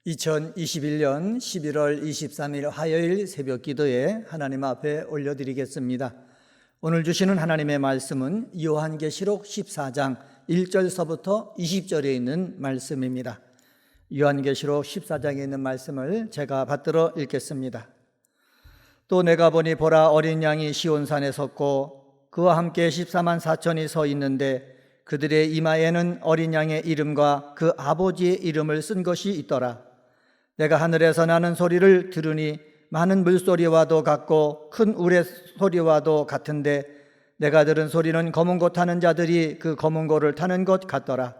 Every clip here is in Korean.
2021년 11월 23일 화요일 새벽 기도에 하나님 앞에 올려드리겠습니다. 오늘 주시는 하나님의 말씀은 요한계시록 14장 1절서부터 20절에 있는 말씀입니다. 요한계시록 14장에 있는 말씀을 제가 받들어 읽겠습니다. 또 내가 보니 보라, 어린 양이 시온산에 섰고 그와 함께 14만 4천이 서 있는데 그들의 이마에는 어린 양의 이름과 그 아버지의 이름을 쓴 것이 있더라. 내가 하늘에서 나는 소리를 들으니 많은 물소리와도 같고 큰 우레 소리와도 같은데 내가 들은 소리는 검은 고 타는 자들이 그 검은 고를 타는 것 같더라.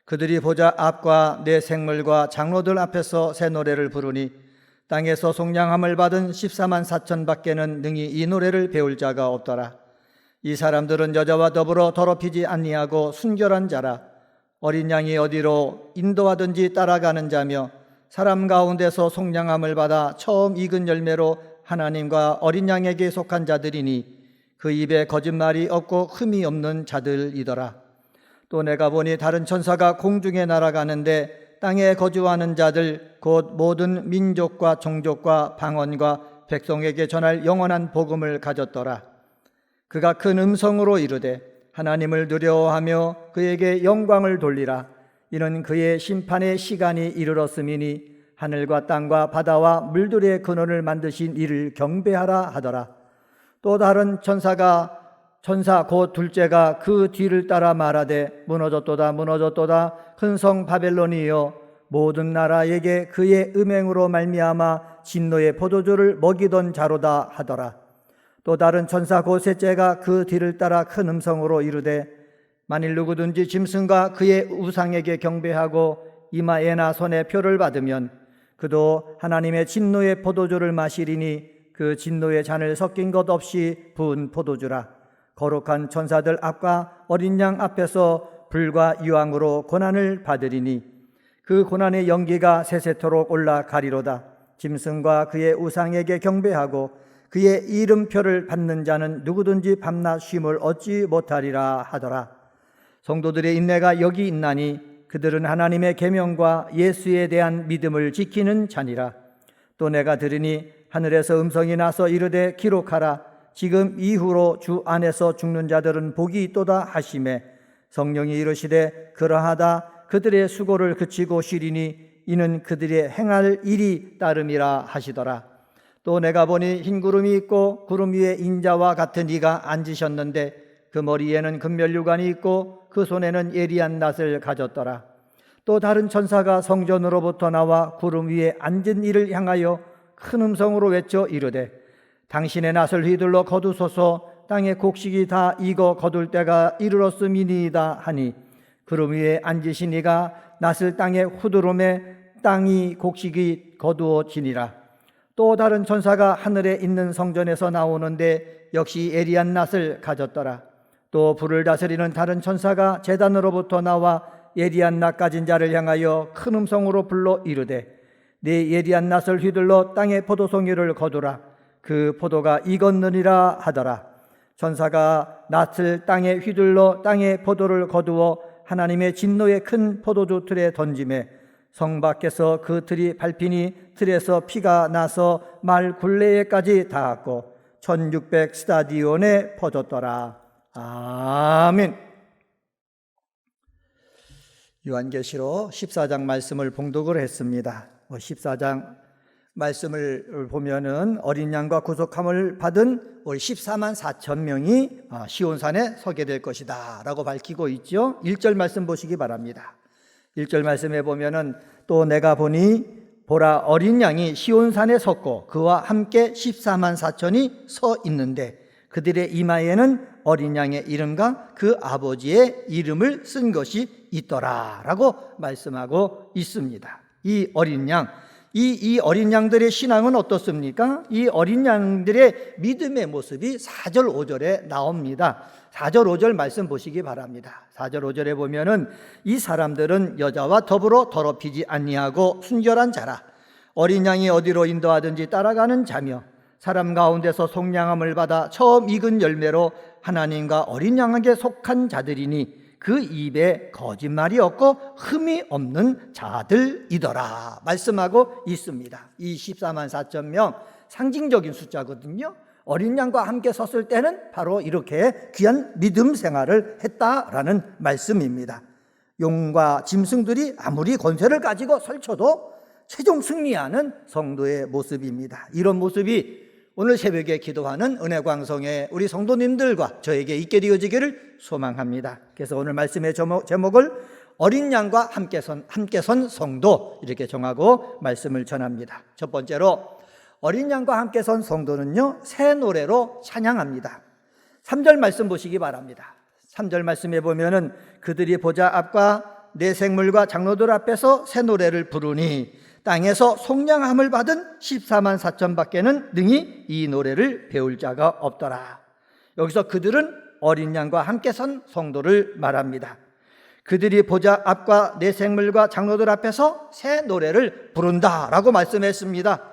그들이 보좌 앞과 내 생물과 장로들 앞에서 새 노래를 부르니 땅에서 속량함을 받은 14만 4천 밖에는 능히 이 노래를 배울 자가 없더라. 이 사람들은 여자와 더불어 더럽히지 아니하고 순결한 자라. 어린 양이 어디로 인도하든지 따라가는 자며 사람 가운데서 속량함을 받아 처음 익은 열매로 하나님과 어린 양에게 속한 자들이니 그 입에 거짓말이 없고 흠이 없는 자들이더라. 또 내가 보니 다른 천사가 공중에 날아가는데 땅에 거주하는 자들 곧 모든 민족과 종족과 방언과 백성에게 전할 영원한 복음을 가졌더라. 그가 큰 음성으로 이르되 하나님을 두려워하며 그에게 영광을 돌리라. 이는 그의 심판의 시간이 이르렀음이니 하늘과 땅과 바다와 물들의 근원을 만드신 이를 경배하라 하더라. 또 다른 천사 곧 둘째가 그 뒤를 따라 말하되 무너졌도다 무너졌도다 큰 성 바벨론이여 모든 나라에게 그의 음행으로 말미암아 진노의 포도주를 먹이던 자로다 하더라. 또 다른 천사 곧 셋째가 그 뒤를 따라 큰 음성으로 이르되 만일 누구든지 짐승과 그의 우상에게 경배하고 이마에나 손에 표를 받으면 그도 하나님의 진노의 포도주를 마시리니 그 진노의 잔을 섞인 것 없이 부은 포도주라. 거룩한 천사들 앞과 어린 양 앞에서 불과 유황으로 고난을 받으리니 그 고난의 연기가 세세토록 올라가리로다. 짐승과 그의 우상에게 경배하고 그의 이름표를 받는 자는 누구든지 밤낮 쉼을 얻지 못하리라 하더라. 성도들의 인내가 여기 있나니 그들은 하나님의 계명과 예수에 대한 믿음을 지키는 자니라. 또 내가 들으니 하늘에서 음성이 나서 이르되 기록하라. 지금 이후로 주 안에서 죽는 자들은 복이 있도다 하시매 성령이 이르시되 그러하다. 그들의 수고를 그치고 쉬리니 이는 그들의 행할 일이 따름이라 하시더라. 또 내가 보니 흰 구름이 있고 구름 위에 인자와 같은 이가 앉으셨는데 그 머리에는 금면류관이 있고 그 손에는 예리한 낫을 가졌더라. 또 다른 천사가 성전으로부터 나와 구름 위에 앉은 이를 향하여 큰 음성으로 외쳐 이르되 당신의 낫을 휘둘러 거두소서. 땅의 곡식이 다 익어 거둘 때가 이르렀음이니이다 하니 구름 위에 앉으신 이가 낫을 땅에 후두름에 땅이 곡식이 거두어지니라. 또 다른 천사가 하늘에 있는 성전에서 나오는데 역시 예리한 낫을 가졌더라. 또 불을 다스리는 다른 천사가 제단으로부터 나와 예리한 낫 가진 자를 향하여 큰 음성으로 불러 이르되 네 예리한 낫을 휘둘러 땅의 포도송이를 거두라. 그 포도가 익었느니라 하더라. 천사가 낫을 땅에 휘둘러 땅의 포도를 거두어 하나님의 진노의 큰 포도주 틀에 던지매 성 밖에서 그 틀이 밟히니 틀에서 피가 나서 말 굴레에까지 닿았고 1600 스타디온에 퍼졌더라. 아멘. 요한계시록 14장 말씀을 봉독을 했습니다. 14장 말씀을 보면은 어린 양과 구속함을 받은 14만 4천 명이 시온산에 서게 될 것이다 라고 밝히고 있죠. 1절 말씀 보시기 바랍니다. 1절 말씀에 보면은 또 내가 보니 보라, 어린 양이 시온산에 섰고 그와 함께 14만 4천이 서 있는데 그들의 이마에는 어린 양의 이름과 그 아버지의 이름을 쓴 것이 있더라 라고 말씀하고 있습니다. 이 어린 양, 이 어린 양들의 신앙은 어떻습니까? 이 어린 양들의 믿음의 모습이 4절 5절에 나옵니다. 4절 5절 말씀 보시기 바랍니다. 4절 5절에 보면은 이 사람들은 여자와 더불어 더럽히지 아니하고 순결한 자라. 어린 양이 어디로 인도하든지 따라가는 자며 사람 가운데서 속량함을 받아 처음 익은 열매로 하나님과 어린 양에게 속한 자들이니 그 입에 거짓말이 없고 흠이 없는 자들이더라 말씀하고 있습니다. 이 14만 4천 명 상징적인 숫자거든요. 어린 양과 함께 섰을 때는 바로 이렇게 귀한 믿음 생활을 했다라는 말씀입니다. 용과 짐승들이 아무리 권세를 가지고 설쳐도 최종 승리하는 성도의 모습입니다. 이런 모습이 오늘 새벽에 기도하는 은혜광성의 우리 성도님들과 저에게 있게 되어지기를 소망합니다. 그래서 오늘 말씀의 제목을 어린 양과 함께 선 성도 이렇게 정하고 말씀을 전합니다. 첫 번째로 어린 양과 함께 선 성도는요, 새 노래로 찬양합니다. 3절 말씀 보시기 바랍니다. 3절 말씀에 보면은 그들이 보좌 앞과 내 생물과 장로들 앞에서 새 노래를 부르니 땅에서 속량함을 받은 14만 4천 밖에는 능히 이 노래를 배울 자가 없더라. 여기서 그들은 어린 양과 함께 선 성도를 말합니다. 그들이 보좌 앞과 내 생물과 장로들 앞에서 새 노래를 부른다라고 말씀했습니다.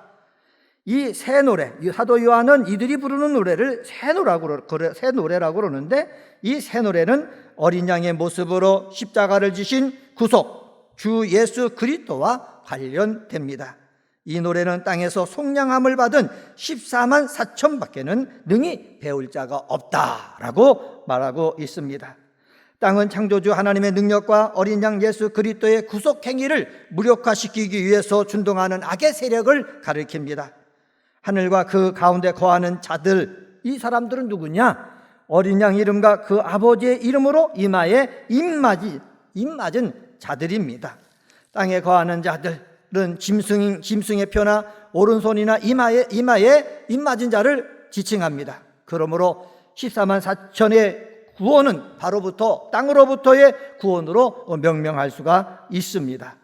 이 새 노래, 사도 요한은 이들이 부르는 노래를 새 노래라고 그러는데, 이 새 노래는 어린 양의 모습으로 십자가를 지신 구속 주 예수 그리스도와 관련됩니다. 이 노래는 땅에서 속량함을 받은 14만 4천 밖에는 능히 배울 자가 없다라고 말하고 있습니다. 땅은 창조주 하나님의 능력과 어린 양 예수 그리스도의 구속 행위를 무력화시키기 위해서 준동하는 악의 세력을 가리킵니다. 하늘과 그 가운데 거하는 자들, 이 사람들은 누구냐? 어린 양 이름과 그 아버지의 이름으로 이마에 입맞은 자들입니다. 땅에 거하는 자들은 짐승의 표나 오른손이나 이마에 입맞은 자를 지칭합니다. 그러므로 14만 4천의 구원은 땅으로부터의 구원으로 명명할 수가 있습니다.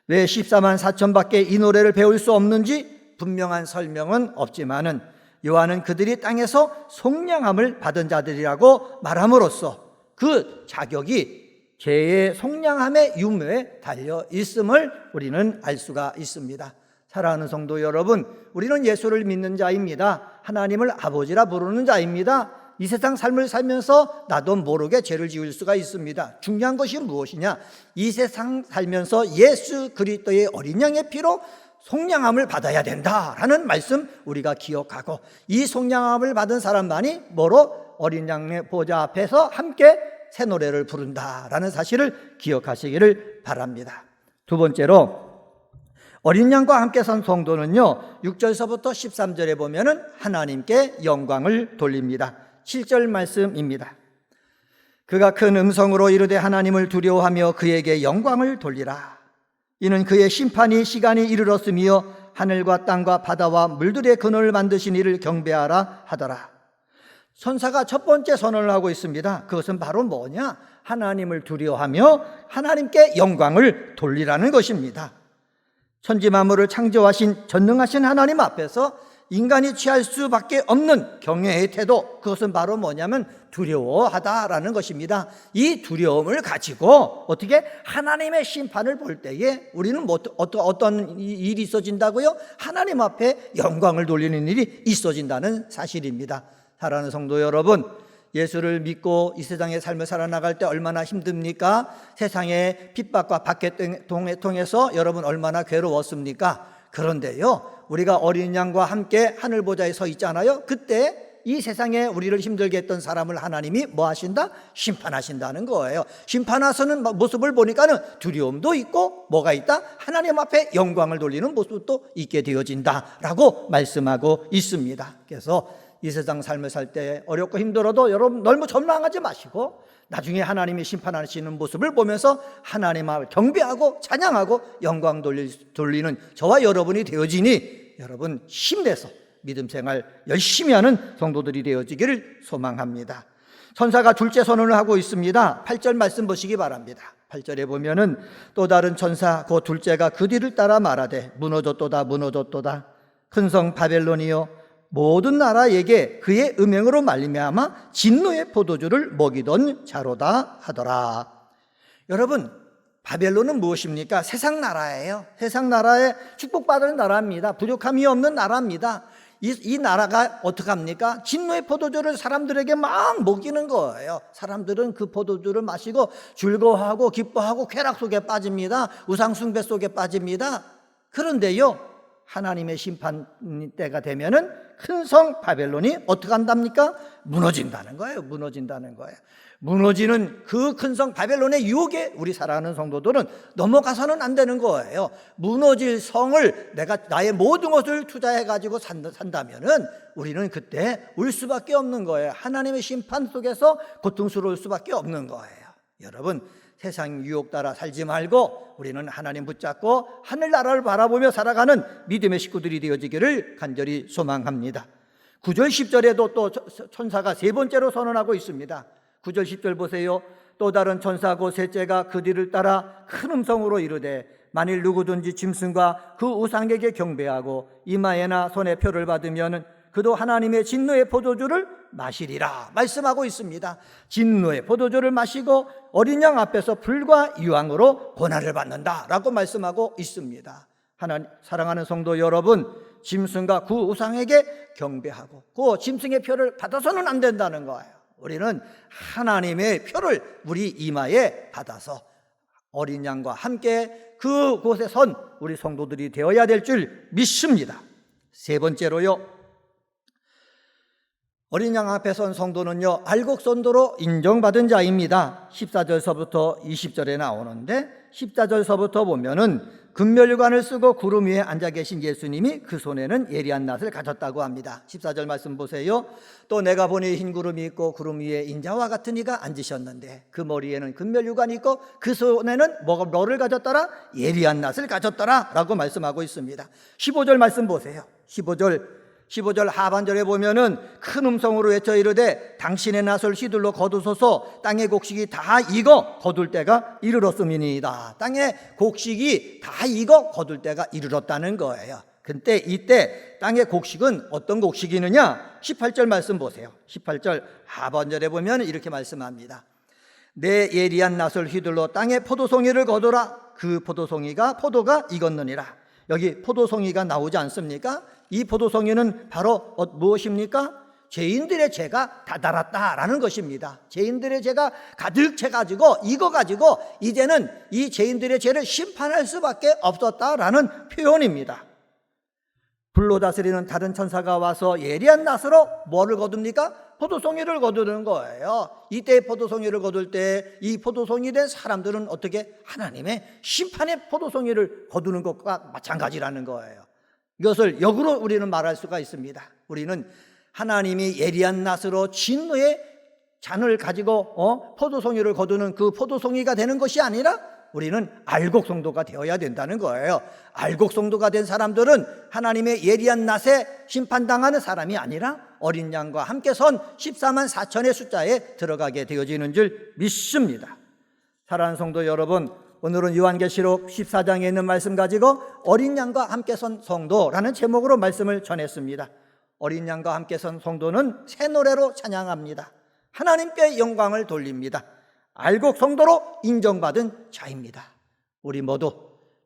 왜 14만 4천밖에 이 노래를 배울 수 없는지 분명한 설명은 없지만은 요한은 그들이 땅에서 속량함을 받은 자들이라고 말함으로써 그 자격이 죄의 속량함의 유무에 달려 있음을 우리는 알 수가 있습니다. 사랑하는 성도 여러분, 우리는 예수를 믿는 자입니다. 하나님을 아버지라 부르는 자입니다. 이 세상 삶을 살면서 나도 모르게 죄를 지을 수가 있습니다. 중요한 것이 무엇이냐? 이 세상 살면서 예수 그리스도의 어린 양의 피로 속량함을 받아야 된다라는 말씀 우리가 기억하고, 이 속량함을 받은 사람만이 뭐로? 어린 양의 보좌 앞에서 함께 새 노래를 부른다라는 사실을 기억하시기를 바랍니다. 두 번째로 어린 양과 함께 선 성도는요, 6절서부터 13절에 보면은 하나님께 영광을 돌립니다. 7절 말씀입니다. 그가 큰 음성으로 이르되 하나님을 두려워하며 그에게 영광을 돌리라. 이는 그의 심판이 시간이 이르렀으며 하늘과 땅과 바다와 물들의 근원을 만드신 이를 경배하라 하더라. 천사가 첫 번째 선언을 하고 있습니다. 그것은 바로 뭐냐? 하나님을 두려워하며 하나님께 영광을 돌리라는 것입니다. 천지 만물을 창조하신 전능하신 하나님 앞에서 인간이 취할 수밖에 없는 경외의 태도, 그것은 바로 뭐냐면 두려워하다라는 것입니다. 이 두려움을 가지고 어떻게 하나님의 심판을 볼 때에 우리는 어떤 일이 있어진다고요? 하나님 앞에 영광을 돌리는 일이 있어진다는 사실입니다. 사랑하는 성도 여러분, 예수를 믿고 이 세상의 삶을 살아나갈 때 얼마나 힘듭니까? 세상의 핍박과 박해 통해서 여러분 얼마나 괴로웠습니까? 그런데요, 우리가 어린 양과 함께 하늘 보좌에 서 있잖아요. 그때 이 세상에 우리를 힘들게 했던 사람을 하나님이 뭐 하신다? 심판하신다는 거예요. 심판하시는 모습을 보니까는 두려움도 있고 뭐가 있다? 하나님 앞에 영광을 돌리는 모습도 있게 되어진다라고 말씀하고 있습니다. 그래서 이 세상 삶을 살 때 어렵고 힘들어도 여러분 너무 절망하지 마시고 나중에 하나님이 심판하시는 모습을 보면서 하나님 앞을 경배하고 찬양하고 영광 돌리는 저와 여러분이 되어지니 여러분 힘내서 믿음 생활 열심히 하는 성도들이 되어지기를 소망합니다. 천사가 둘째 선언을 하고 있습니다. 8절 말씀 보시기 바랍니다. 8절에 보면은 또 다른 천사 그 둘째가 그 뒤를 따라 말하되 무너졌도다 큰 성 바벨론이요 모든 나라에게 그의 음행으로 말미암아 진노의 포도주를 먹이던 자로다 하더라. 여러분, 바벨론은 무엇입니까? 세상 나라예요. 세상 나라에 축복받은 나라입니다. 부족함이 없는 나라입니다. 이 나라가 어떡합니까? 진노의 포도주를 사람들에게 막 먹이는 거예요. 사람들은 그 포도주를 마시고 즐거워하고 기뻐하고 쾌락 속에 빠집니다. 우상숭배 속에 빠집니다. 그런데요, 하나님의 심판 때가 되면은 큰 성 바벨론이 어떻게 한답니까? 무너진다는 거예요. 무너진다는 거예요. 무너지는 그 큰 성 바벨론의 유혹에 우리 사랑하는 성도들은 넘어가서는 안 되는 거예요. 무너질 성을 내가 나의 모든 것을 투자해 가지고 산다면은 우리는 그때 울 수밖에 없는 거예요. 하나님의 심판 속에서 고통스러울 수밖에 없는 거예요. 여러분, 세상 유혹 따라 살지 말고 우리는 하나님 붙잡고 하늘나라를 바라보며 살아가는 믿음의 식구들이 되어지기를 간절히 소망합니다. 9절 10절에도 또 천사가 세 번째로 선언하고 있습니다. 9절 10절 보세요. 또 다른 천사 곧 셋째가 그 뒤를 따라 큰 음성으로 이르되 만일 누구든지 짐승과 그 우상에게 경배하고 이마에나 손에 표를 받으면 그도 하나님의 진노의 포도주를 마시리라 말씀하고 있습니다. 진노의 포도주를 마시고 어린 양 앞에서 불과 유황으로 고난을 받는다라고 말씀하고 있습니다. 하나님 사랑하는 성도 여러분, 짐승과 그 우상에게 경배하고 그 짐승의 표를 받아서는 안 된다는 거예요. 우리는 하나님의 표를 우리 이마에 받아서 어린 양과 함께 그곳에 선 우리 성도들이 되어야 될 줄 믿습니다. 세 번째로요, 어린 양 앞에 선 성도는요, 알곡선도로 인정받은 자입니다. 14절서부터 20절에 나오는데 14절서부터 보면은 금멸관을 쓰고 구름 위에 앉아 계신 예수님이 그 손에는 예리한 낫을 가졌다고 합니다. 14절 말씀 보세요. 또 내가 보니 흰 구름이 있고 구름 위에 인자와 같은 이가 앉으셨는데 그 머리에는 금멸관이 있고 그 손에는 뭐를 가졌더라? 예리한 낫을 가졌더라 라고 말씀하고 있습니다. 15절 말씀 보세요. 15절 하반절에 보면은 큰 음성으로 외쳐 이르되 당신의 낫을 휘둘러 거두소서 땅의 곡식이 다 익어 거둘 때가 이르렀음이니이다. 땅의 곡식이 다 익어 거둘 때가 이르렀다는 거예요. 근데 이때 땅의 곡식은 어떤 곡식이느냐? 18절 말씀 보세요. 18절 하반절에 보면 이렇게 말씀합니다. 내 예리한 낫을 휘둘러 땅의 포도송이를 거두라. 그 포도가 익었느니라. 여기 포도송이가 나오지 않습니까? 이 포도송이는 바로 무엇입니까? 죄인들의 죄가 다다랐다라는 것입니다. 죄인들의 죄가 가득 채가지고 익어가지고 이제는 이 죄인들의 죄를 심판할 수밖에 없었다라는 표현입니다. 불로 다스리는 다른 천사가 와서 예리한 낫으로 뭐를 거둡니까? 포도송이를 거두는 거예요. 이때 포도송이를 거둘 때 이 포도송이 된 사람들은 어떻게? 하나님의 심판의 포도송이를 거두는 것과 마찬가지라는 거예요. 이것을 역으로 우리는 말할 수가 있습니다. 우리는 하나님이 예리한 낫으로 진노의 잔을 가지고 포도송이를 거두는 그 포도송이가 되는 것이 아니라 우리는 알곡성도가 되어야 된다는 거예요. 알곡성도가 된 사람들은 하나님의 예리한 낫에 심판당하는 사람이 아니라 어린 양과 함께 선 14만 4천의 숫자에 들어가게 되어지는 줄 믿습니다. 사랑하는 성도 여러분, 오늘은 요한계시록 14장에 있는 말씀 가지고 어린 양과 함께 선 성도라는 제목으로 말씀을 전했습니다. 어린 양과 함께 선 성도는 새 노래로 찬양합니다. 하나님께 영광을 돌립니다. 알곡 성도로 인정받은 자입니다. 우리 모두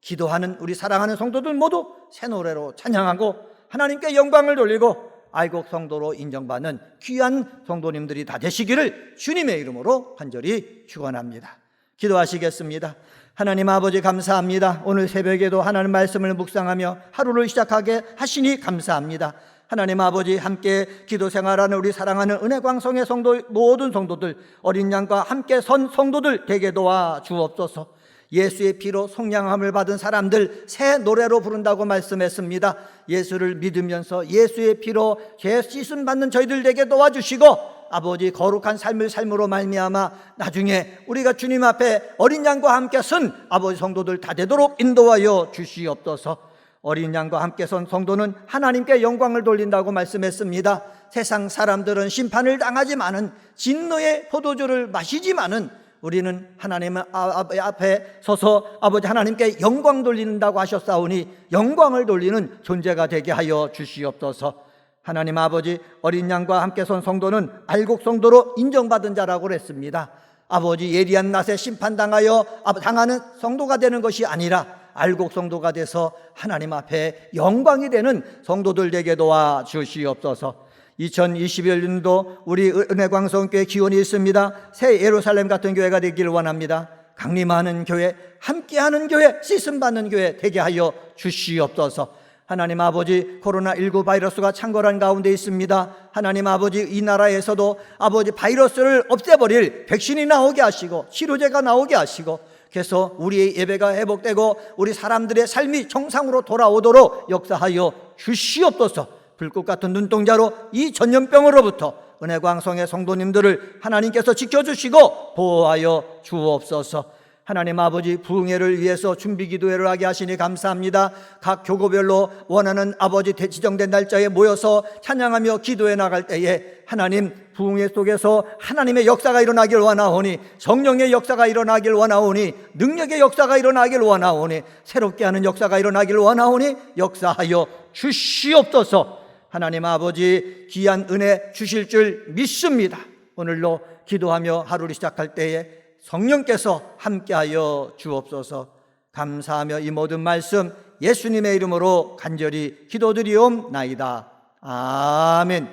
기도하는 우리 사랑하는 성도들 모두 새 노래로 찬양하고 하나님께 영광을 돌리고 알곡 성도로 인정받는 귀한 성도님들이 다 되시기를 주님의 이름으로 간절히 축원합니다. 기도하시겠습니다. 하나님 아버지 감사합니다. 오늘 새벽에도 하나님 말씀을 묵상하며 하루를 시작하게 하시니 감사합니다. 하나님 아버지 함께 기도 생활하는 우리 사랑하는 은혜광성의 성도 모든 성도들 어린 양과 함께 선 성도들 되게 도와 주옵소서. 예수의 피로 속량함을 받은 사람들 새 노래로 부른다고 말씀했습니다. 예수를 믿으면서 예수의 피로 죄 씻음 받는 저희들 되게 도와주시고 아버지 거룩한 삶으로 말미암아 나중에 우리가 주님 앞에 어린 양과 함께 선 아버지 성도들 다 되도록 인도하여 주시옵소서. 어린 양과 함께 선 성도는 하나님께 영광을 돌린다고 말씀했습니다. 세상 사람들은 심판을 당하지만은 진노의 포도주를 마시지만은 우리는 하나님 앞에 서서 아버지 하나님께 영광 돌린다고 하셨사오니 영광을 돌리는 존재가 되게 하여 주시옵소서. 하나님 아버지 어린 양과 함께 선 성도는 알곡 성도로 인정받은 자라고 그랬습니다. 아버지 예리한 낫에 심판당하여 당하는 성도가 되는 것이 아니라 알곡 성도가 돼서 하나님 앞에 영광이 되는 성도들 되게 도와주시옵소서. 2021년도 우리 은혜광성교회 기원이 있습니다. 새 예루살렘 같은 교회가 되기를 원합니다. 강림하는 교회, 함께하는 교회, 씻음받는 교회 되게 하여 주시옵소서. 하나님 아버지, 코로나19 바이러스가 창궐한 가운데 있습니다. 하나님 아버지, 이 나라에서도 아버지 바이러스를 없애버릴 백신이 나오게 하시고 치료제가 나오게 하시고, 그래서 우리의 예배가 회복되고 우리 사람들의 삶이 정상으로 돌아오도록 역사하여 주시옵소서. 불꽃 같은 눈동자로 이 전염병으로부터 은혜광성의 성도님들을 하나님께서 지켜주시고 보호하여 주옵소서. 하나님 아버지, 부흥회를 위해서 준비 기도회를 하게 하시니 감사합니다. 각 교구별로 원하는 아버지 지정된 날짜에 모여서 찬양하며 기도해 나갈 때에 하나님, 부흥회 속에서 하나님의 역사가 일어나길 원하오니, 성령의 역사가 일어나길 원하오니, 능력의 역사가 일어나길 원하오니, 새롭게 하는 역사가 일어나길 원하오니 역사하여 주시옵소서. 하나님 아버지, 귀한 은혜 주실 줄 믿습니다. 오늘도 기도하며 하루를 시작할 때에 성령께서 함께하여 주옵소서. 감사하며 이 모든 말씀 예수님의 이름으로 간절히 기도드리옵나이다. 아멘.